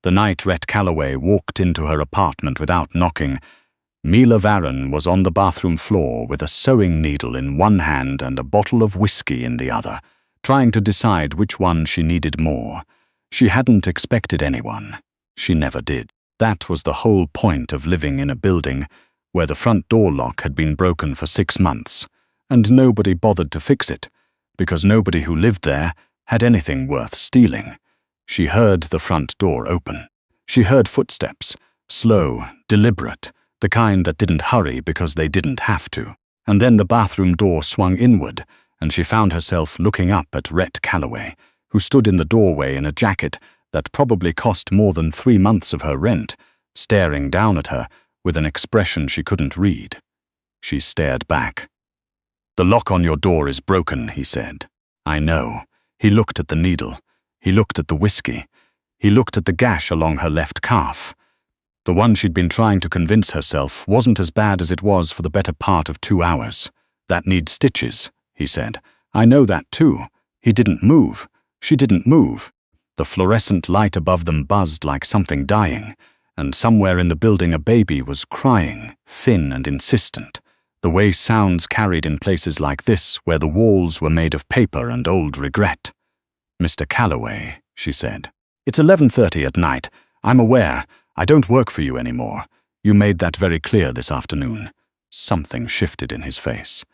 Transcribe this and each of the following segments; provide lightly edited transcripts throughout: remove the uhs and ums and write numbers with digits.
The night Rhett Calloway walked into her apartment without knocking, Mila Varen was on the bathroom floor with a sewing needle in one hand and a bottle of whiskey in the other, trying to decide which one she needed more. She hadn't expected anyone. She never did. That was the whole point of living in a building where the front door lock had been broken for 6 months, and nobody bothered to fix it, because nobody who lived there had anything worth stealing. She heard the front door open. She heard footsteps, slow, deliberate, the kind that didn't hurry because they didn't have to. And then the bathroom door swung inward, and she found herself looking up at Rhett Calloway, who stood in the doorway in a jacket that probably cost more than 3 months of her rent, staring down at her with an expression she couldn't read. She stared back. "The lock on your door is broken," he said. "I know." He looked at the needle. He looked at the whiskey. He looked at the gash along her left calf. The one she'd been trying to convince herself wasn't as bad as it was for the better part of 2 hours. "That needs stitches," he said. "I know that too." He didn't move. She didn't move. The fluorescent light above them buzzed like something dying, and somewhere in the building a baby was crying, thin and insistent, the way sounds carried in places like this where the walls were made of paper and old regret. "Mr. Calloway," she said. "It's 11:30 at night. I'm aware. I don't work for you anymore. You made that very clear this afternoon." Something shifted in his face.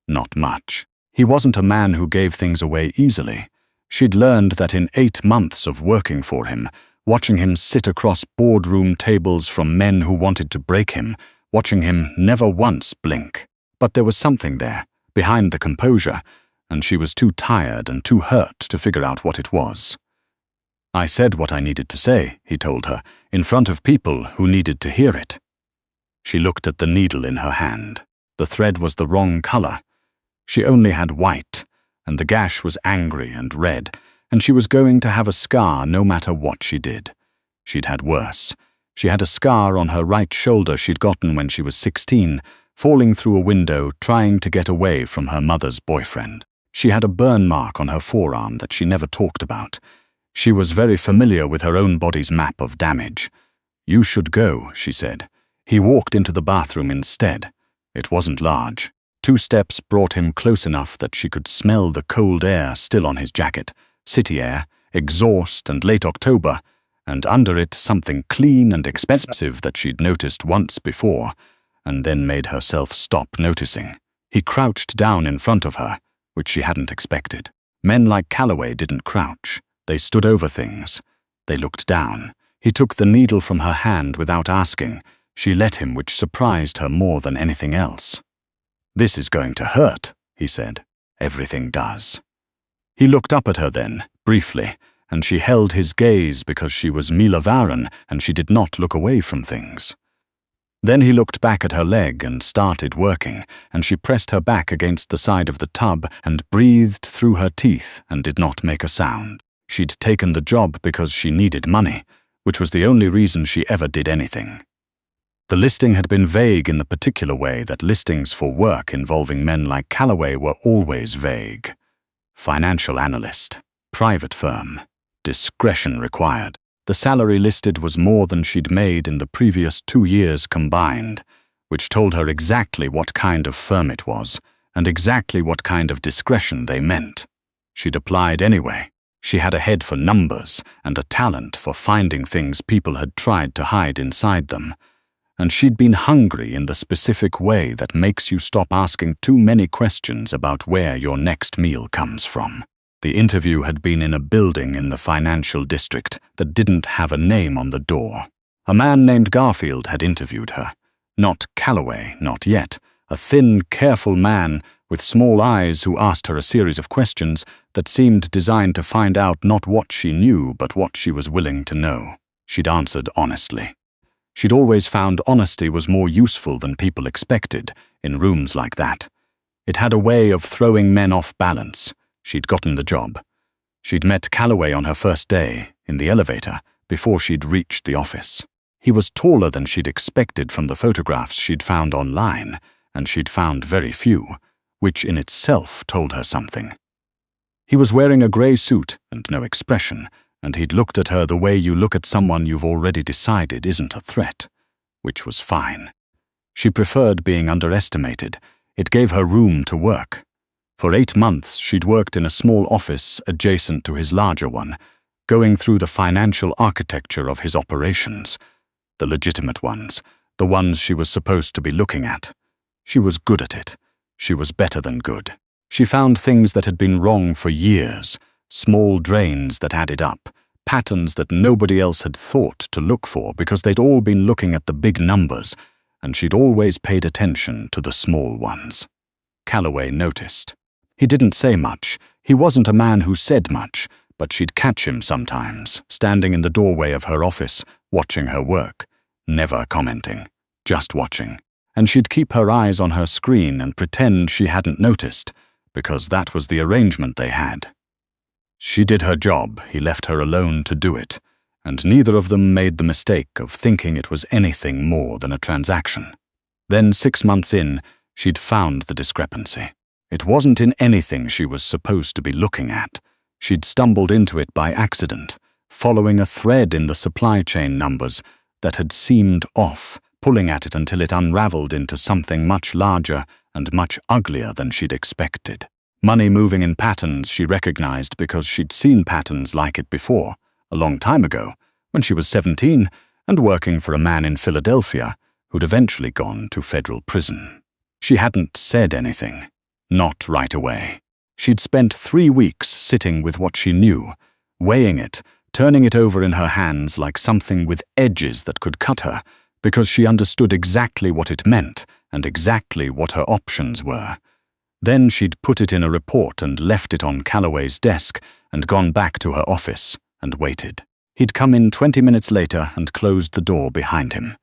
Not much. He wasn't a man who gave things away easily. She'd learned that in 8 months of working for him, watching him sit across boardroom tables from men who wanted to break him, watching him never once blink. But there was something there, behind the composure, and she was too tired and too hurt to figure out what it was. "I said what I needed to say," he told her, in front of people who needed to hear it. She looked at the needle in her hand. The thread was the wrong color. She only had white, and the gash was angry and red, and she was going to have a scar no matter what she did. She'd had worse. She had a scar on her right shoulder she'd gotten when she was 16, falling through a window trying to get away from her mother's boyfriend. She had a burn mark on her forearm that she never talked about. She was very familiar with her own body's map of damage. "You should go," she said. He walked into the bathroom instead. It wasn't large. 2 steps brought him close enough that she could smell the cold air still on his jacket, city air, exhaust and late October, and under it something clean and expensive that she'd noticed once before, and then made herself stop noticing. He crouched down in front of her, which she hadn't expected. Men like Calloway didn't crouch. They stood over things. They looked down. He took the needle from her hand without asking. She let him, which surprised her more than anything else. "This is going to hurt," he said. "Everything does." He looked up at her then, briefly, and she held his gaze because she was Mila Varen and she did not look away from things. Then he looked back at her leg and started working, and she pressed her back against the side of the tub and breathed through her teeth and did not make a sound. She'd taken the job because she needed money, which was the only reason she ever did anything. The listing had been vague in the particular way that listings for work involving men like Calloway were always vague. Financial analyst, private firm, discretion required. The salary listed was more than she'd made in the previous 2 years combined, which told her exactly what kind of firm it was, and exactly what kind of discretion they meant. She'd applied anyway. She had a head for numbers and a talent for finding things people had tried to hide inside them. And she'd been hungry in the specific way that makes you stop asking too many questions about where your next meal comes from. The interview had been in a building in the financial district that didn't have a name on the door. A man named Garfield had interviewed her. Not Calloway, not yet. A thin, careful man with small eyes who asked her a series of questions that seemed designed to find out not what she knew but what she was willing to know. She'd answered honestly. She'd always found honesty was more useful than people expected in rooms like that. It had a way of throwing men off balance. She'd gotten the job. She'd met Calloway on her first day, in the elevator, before she'd reached the office. He was taller than she'd expected from the photographs she'd found online, and she'd found very few, which in itself told her something. He was wearing a grey suit and no expression, and he'd looked at her the way you look at someone you've already decided isn't a threat, which was fine. She preferred being underestimated. It gave her room to work. For 8 months, she'd worked in a small office adjacent to his larger one, going through the financial architecture of his operations. The legitimate ones, the ones she was supposed to be looking at. She was good at it. She was better than good. She found things that had been wrong for years, small drains that added up, patterns that nobody else had thought to look for because they'd all been looking at the big numbers, and she'd always paid attention to the small ones. Calloway noticed. He didn't say much. He wasn't a man who said much, but she'd catch him sometimes, standing in the doorway of her office, watching her work, never commenting, just watching. And she'd keep her eyes on her screen and pretend she hadn't noticed, because that was the arrangement they had. She did her job, he left her alone to do it, and neither of them made the mistake of thinking it was anything more than a transaction. Then 6 months in, she'd found the discrepancy. It wasn't in anything she was supposed to be looking at. She'd stumbled into it by accident, following a thread in the supply chain numbers that had seemed off, pulling at it until it unraveled into something much larger and much uglier than she'd expected. Money moving in patterns she recognized because she'd seen patterns like it before, a long time ago, when she was 17 and working for a man in Philadelphia who'd eventually gone to federal prison. She hadn't said anything. Not right away. She'd spent 3 weeks sitting with what she knew, weighing it, turning it over in her hands like something with edges that could cut her, because she understood exactly what it meant and exactly what her options were. Then she'd put it in a report and left it on Calloway's desk and gone back to her office and waited. He'd come in 20 minutes later and closed the door behind him.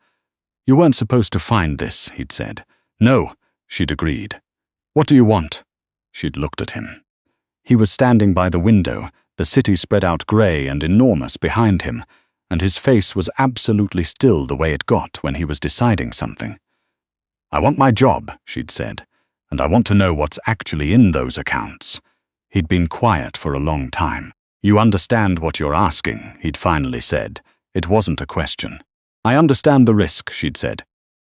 "You weren't supposed to find this," he'd said. "No," she'd agreed. "What do you want?" She'd looked at him. He was standing by the window, the city spread out grey and enormous behind him, and his face was absolutely still the way it got when he was deciding something. "I want my job," she'd said, "and I want to know what's actually in those accounts." He'd been quiet for a long time. "You understand what you're asking," he'd finally said. It wasn't a question. "I understand the risk," she'd said.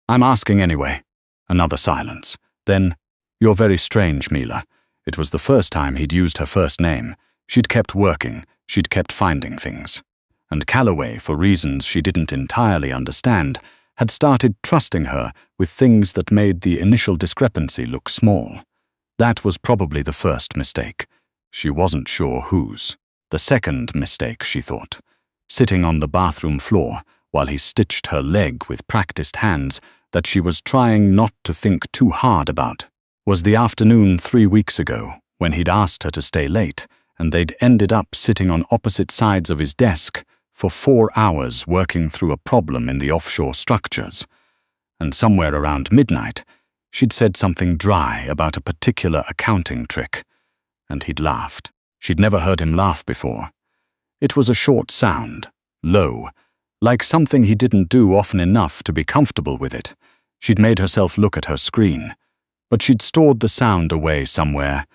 "I'm asking anyway." Another silence. Then, "You're very strange, Mila." It was the first time he'd used her first name. She'd kept working. She'd kept finding things. And Calloway, for reasons she didn't entirely understand, had started trusting her with things that made the initial discrepancy look small. That was probably the first mistake. She wasn't sure whose. The second mistake, she thought. Sitting on the bathroom floor, while he stitched her leg with practiced hands that she was trying not to think too hard about, was the afternoon 3 weeks ago when he'd asked her to stay late, and they'd ended up sitting on opposite sides of his desk for 4 hours working through a problem in the offshore structures. And somewhere around midnight, she'd said something dry about a particular accounting trick, and he'd laughed. She'd never heard him laugh before. It was a short sound, low, like something he didn't do often enough to be comfortable with it. She'd made herself look at her screen, but she'd stored the sound away somewhere,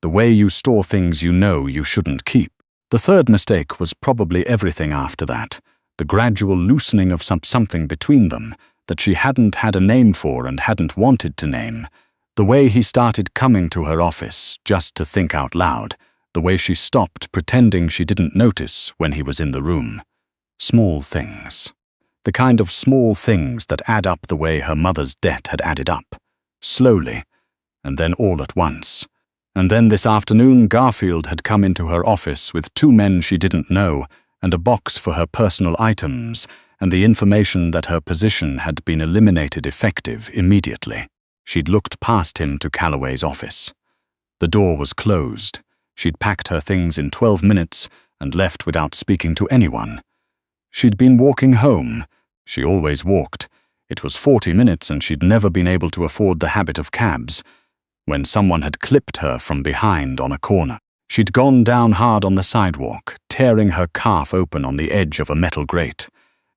the way you store things you know you shouldn't keep. The third mistake was probably everything after that, the gradual loosening of something between them that she hadn't had a name for and hadn't wanted to name, the way he started coming to her office just to think out loud, the way she stopped pretending she didn't notice when he was in the room. Small things. The kind of small things that add up the way her mother's debt had added up. Slowly, and then all at once. And then this afternoon Garfield had come into her office with 2 men she didn't know and a box for her personal items and the information that her position had been eliminated effective immediately. She'd looked past him to Calloway's office. The door was closed. She'd packed her things in 12 minutes and left without speaking to anyone. She'd been walking home. She always walked. It was 40 minutes and she'd never been able to afford the habit of cabs, when someone had clipped her from behind on a corner. She'd gone down hard on the sidewalk, tearing her calf open on the edge of a metal grate,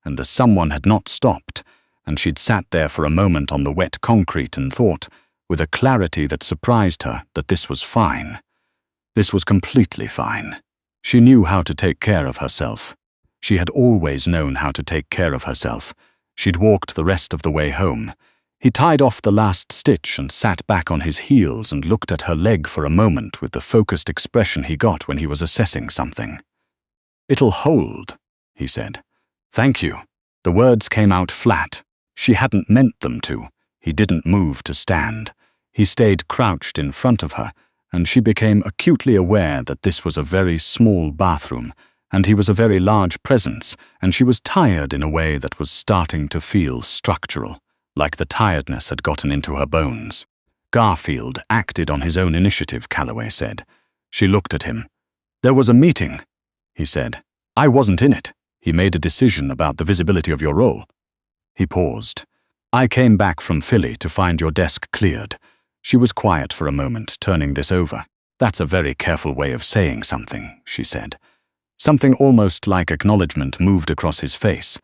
and the someone had not stopped, and she'd sat there for a moment on the wet concrete and thought, with a clarity that surprised her, that this was fine. This was completely fine. She knew how to take care of herself. She had always known how to take care of herself. She'd walked the rest of the way home. He tied off the last stitch and sat back on his heels and looked at her leg for a moment with the focused expression he got when he was assessing something. "It'll hold," he said. "Thank you." The words came out flat. She hadn't meant them to. He didn't move to stand. He stayed crouched in front of her, and she became acutely aware that this was a very small bathroom, and he was a very large presence, and she was tired in a way that was starting to feel structural, like the tiredness had gotten into her bones. Garfield acted on his own initiative, Calloway said. She looked at him. "There was a meeting," he said. "I wasn't in it. He made a decision about the visibility of your role." He paused. "I came back from Philly to find your desk cleared." She was quiet for a moment, turning this over. "That's a very careful way of saying something," she said. Something almost like acknowledgement moved across his face.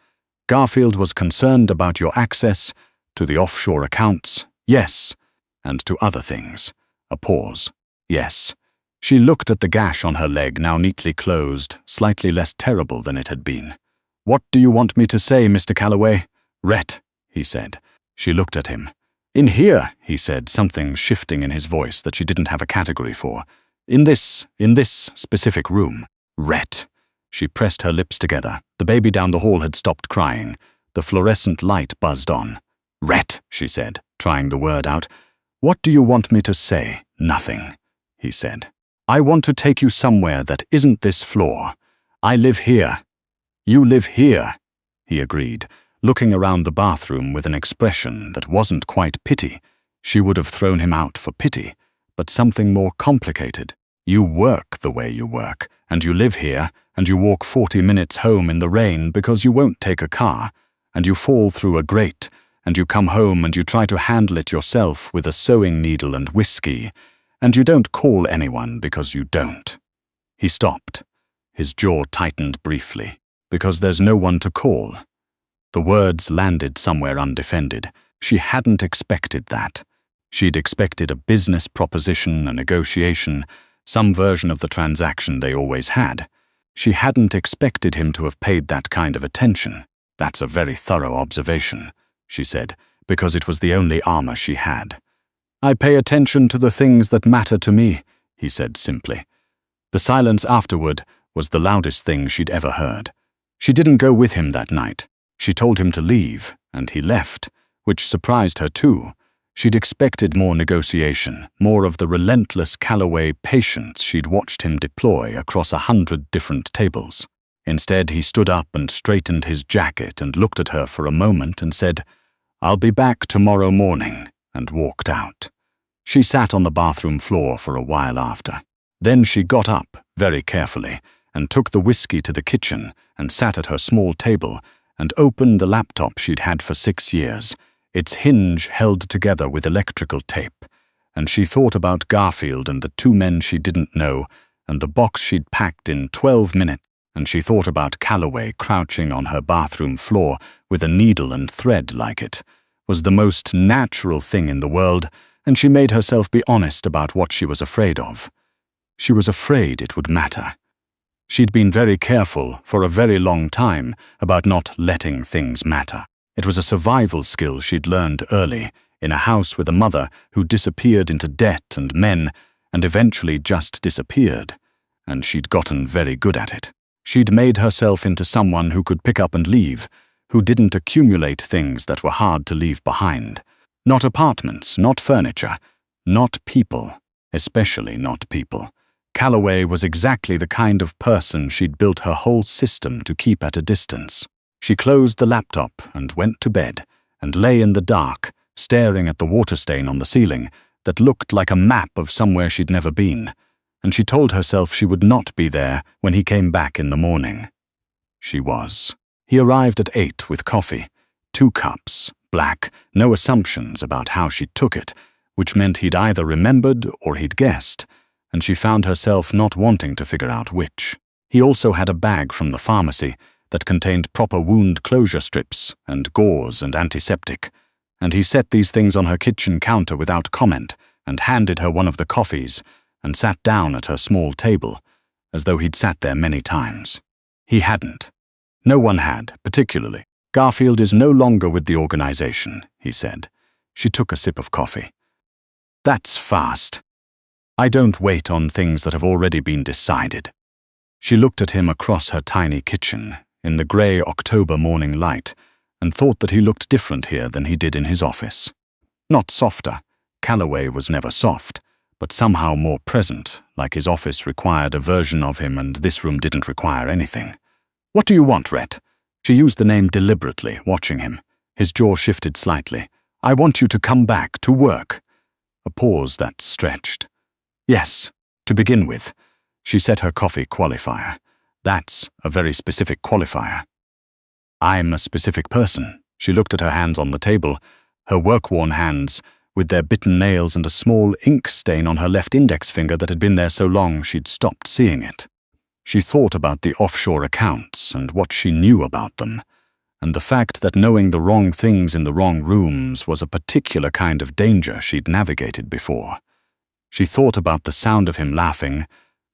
"Garfield was concerned about your access to the offshore accounts, yes, and to other things." A pause. "Yes." She looked at the gash on her leg, now neatly closed, slightly less terrible than it had been. "What do you want me to say, Mr. Calloway?" "Rhett," he said. She looked at him. "In here," he said, something shifting in his voice that she didn't have a category for. In this specific room." "Rhett." She pressed her lips together. The baby down the hall had stopped crying. The fluorescent light buzzed on. "Rhett," she said, trying the word out. "What do you want me to say?" "Nothing," he said. "I want to take you somewhere that isn't this floor. I live here." "You live here," he agreed, looking around the bathroom with an expression that wasn't quite pity. She would have thrown him out for pity, but something more complicated. "You work the way you work, and you live here, and you walk 40 minutes home in the rain because you won't take a car, and you fall through a grate, and you come home and you try to handle it yourself with a sewing needle and whiskey, and you don't call anyone because you don't." He stopped. His jaw tightened briefly. "Because there's no one to call." The words landed somewhere undefended. She hadn't expected that. She'd expected a business proposition, a negotiation, some version of the transaction they always had. She hadn't expected him to have paid that kind of attention. "That's a very thorough observation," she said, because it was the only armor she had. "I pay attention to the things that matter to me," he said simply. The silence afterward was the loudest thing she'd ever heard. She didn't go with him that night. She told him to leave, and he left, which surprised her too. She'd expected more negotiation, more of the relentless Calloway patience she'd watched him deploy across 100 different tables. Instead, he stood up and straightened his jacket and looked at her for a moment and said, "I'll be back tomorrow morning," and walked out. She sat on the bathroom floor for a while after. Then she got up, very carefully, and took the whiskey to the kitchen and sat at her small table and opened the laptop she'd had for 6 years, its hinge held together with electrical tape, and she thought about Garfield and the 2 men she didn't know and the box she'd packed in 12 minutes, and she thought about Calloway crouching on her bathroom floor with a needle and thread like it. Was the most natural thing in the world, and she made herself be honest about what she was afraid of. She was afraid it would matter. She'd been very careful for a very long time about not letting things matter. It was a survival skill she'd learned early, in a house with a mother who disappeared into debt and men, and eventually just disappeared, and she'd gotten very good at it. She'd made herself into someone who could pick up and leave, who didn't accumulate things that were hard to leave behind. Not apartments, not furniture, not people, especially not people. Calloway was exactly the kind of person she'd built her whole system to keep at a distance. She closed the laptop and went to bed, and lay in the dark, staring at the water stain on the ceiling that looked like a map of somewhere she'd never been, and she told herself she would not be there when he came back in the morning. She was. He arrived at 8 with coffee, 2 cups, black, no assumptions about how she took it, which meant he'd either remembered or he'd guessed, and she found herself not wanting to figure out which. He also had a bag from the pharmacy that contained proper wound closure strips and gauze and antiseptic, and he set these things on her kitchen counter without comment and handed her one of the coffees and sat down at her small table, as though he'd sat there many times. He hadn't. No one had, particularly. Garfield is no longer with the organization, he said. She took a sip of coffee. That's fast. I don't wait on things that have already been decided. She looked at him across her tiny kitchen, in the grey October morning light, and thought that he looked different here than he did in his office. Not softer. Calloway was never soft, but somehow more present, like his office required a version of him and this room didn't require anything. What do you want, Rhett? She used the name deliberately, watching him. His jaw shifted slightly. I want you to come back to work. A pause that stretched. Yes, to begin with. She set her coffee qualifier. That's a very specific qualifier. I'm a specific person. She looked at her hands on the table, her work-worn hands, with their bitten nails and a small ink stain on her left index finger that had been there so long she'd stopped seeing it. She thought about the offshore accounts and what she knew about them, and the fact that knowing the wrong things in the wrong rooms was a particular kind of danger she'd navigated before. She thought about the sound of him laughing,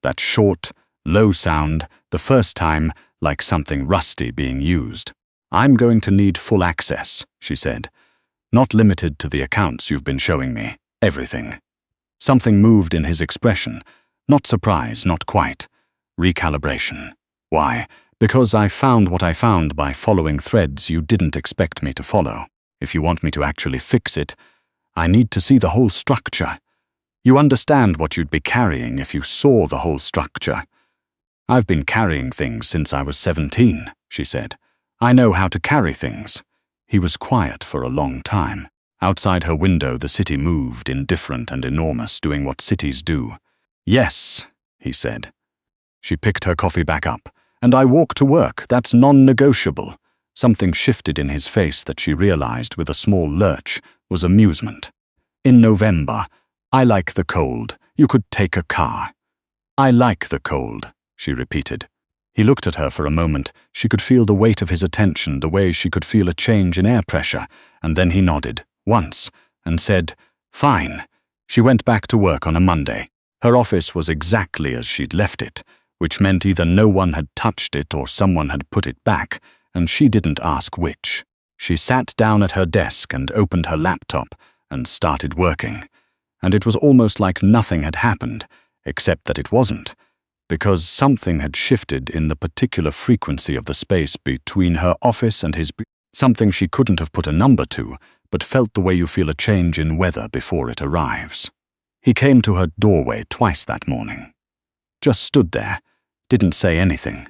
that short, low sound, the first time, like something rusty being used. I'm going to need full access, she said. Not limited to the accounts you've been showing me. Everything. Something moved in his expression. Not surprise, not quite. Recalibration. Why? Because I found what I found by following threads you didn't expect me to follow. If you want me to actually fix it, I need to see the whole structure. You understand what you'd be carrying if you saw the whole structure. I've been carrying things since I was 17, she said. I know how to carry things. He was quiet for a long time. Outside her window, the city moved, indifferent and enormous, doing what cities do. Yes, he said. She picked her coffee back up. And I walk to work. That's non-negotiable. Something shifted in his face that she realized with a small lurch was amusement. In November, I like the cold. You could take a car. I like the cold, she repeated. He looked at her for a moment. She could feel the weight of his attention, the way she could feel a change in air pressure, and then he nodded, once, and said, Fine. She went back to work on a Monday. Her office was exactly as she'd left it, which meant either no one had touched it or someone had put it back, and she didn't ask which. She sat down at her desk and opened her laptop and started working. And it was almost like nothing had happened, except that it wasn't, because something had shifted in the particular frequency of the space between her office and his, something she couldn't have put a number to, but felt the way you feel a change in weather before it arrives. He came to her doorway twice that morning. Just stood there, didn't say anything.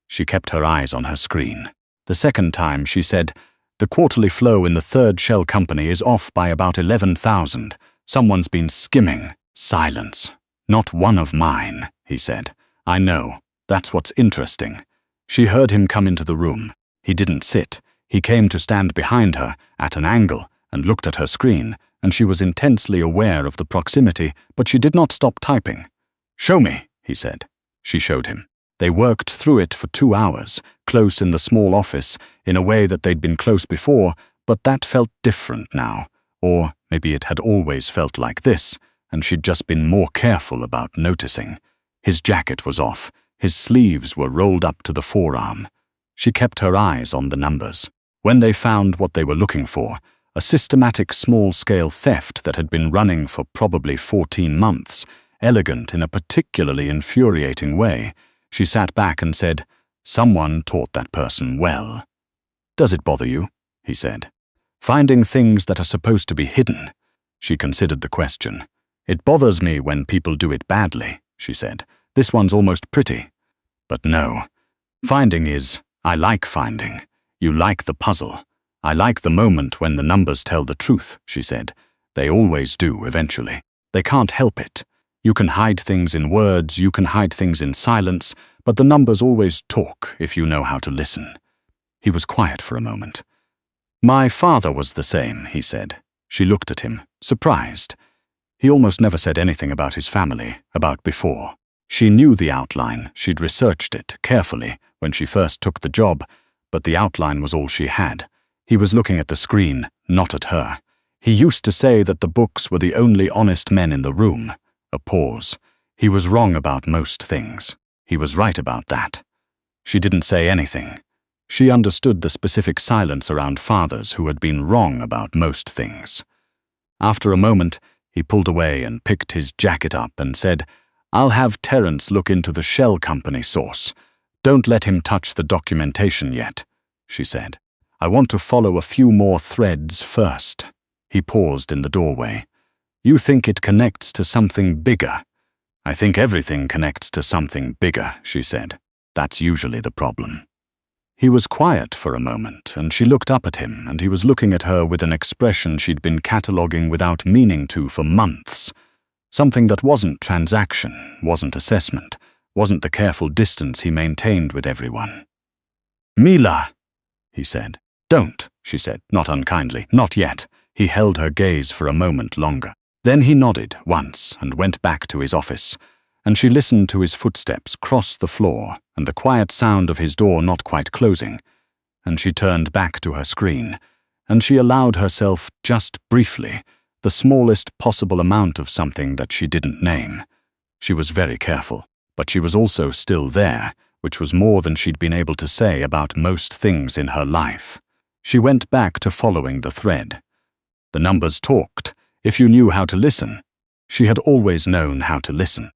She kept her eyes on her screen. The second time she said, The quarterly flow in the third shell company is off by about 11,000. Someone's been skimming. Silence. Not one of mine, he said. I know. That's what's interesting. She heard him come into the room. He didn't sit. He came to stand behind her, at an angle, and looked at her screen, and she was intensely aware of the proximity, but she did not stop typing. Show me, he said. She showed him. They worked through it for 2 hours, close in the small office, in a way that they'd been close before, but that felt different now. Or maybe it had always felt like this, and she'd just been more careful about noticing. His jacket was off. His sleeves were rolled up to the forearm. She kept her eyes on the numbers. When they found what they were looking for, a systematic small-scale theft that had been running for probably 14 months, elegant in a particularly infuriating way, she sat back and said, Someone taught that person well. Does it bother you? He said. Finding things that are supposed to be hidden. She considered the question. It bothers me when people do it badly, she said. This one's almost pretty. But no. Finding is, I like finding. You like the puzzle. I like the moment when the numbers tell the truth, she said. They always do, eventually. They can't help it. You can hide things in words, you can hide things in silence, but the numbers always talk if you know how to listen. He was quiet for a moment. My father was the same, he said. She looked at him, surprised. He almost never said anything about his family, about before. She knew the outline, she'd researched it carefully when she first took the job, but the outline was all she had. He was looking at the screen, not at her. He used to say that the books were the only honest men in the room. A pause. He was wrong about most things. He was right about that. She didn't say anything. She understood the specific silence around fathers who had been wrong about most things. After a moment, he pulled away and picked his jacket up and said, "I'll have Terence look into the shell company source. Don't let him touch the documentation yet," she said. "I want to follow a few more threads first." He paused in the doorway. "You think it connects to something bigger?" "I think everything connects to something bigger," she said. "That's usually the problem." He was quiet for a moment, and she looked up at him, and he was looking at her with an expression she'd been cataloguing without meaning to for months. Something that wasn't transaction, wasn't assessment, wasn't the careful distance he maintained with everyone. "Mila," he said. "Don't," she said, not unkindly, "not yet." He held her gaze for a moment longer. Then he nodded once and went back to his office, and she listened to his footsteps cross the floor and the quiet sound of his door not quite closing, and she turned back to her screen, and she allowed herself, just briefly, the smallest possible amount of something that she didn't name. She was very careful, but she was also still there, which was more than she'd been able to say about most things in her life. She went back to following the thread. The numbers talked, if you knew how to listen. She had always known how to listen.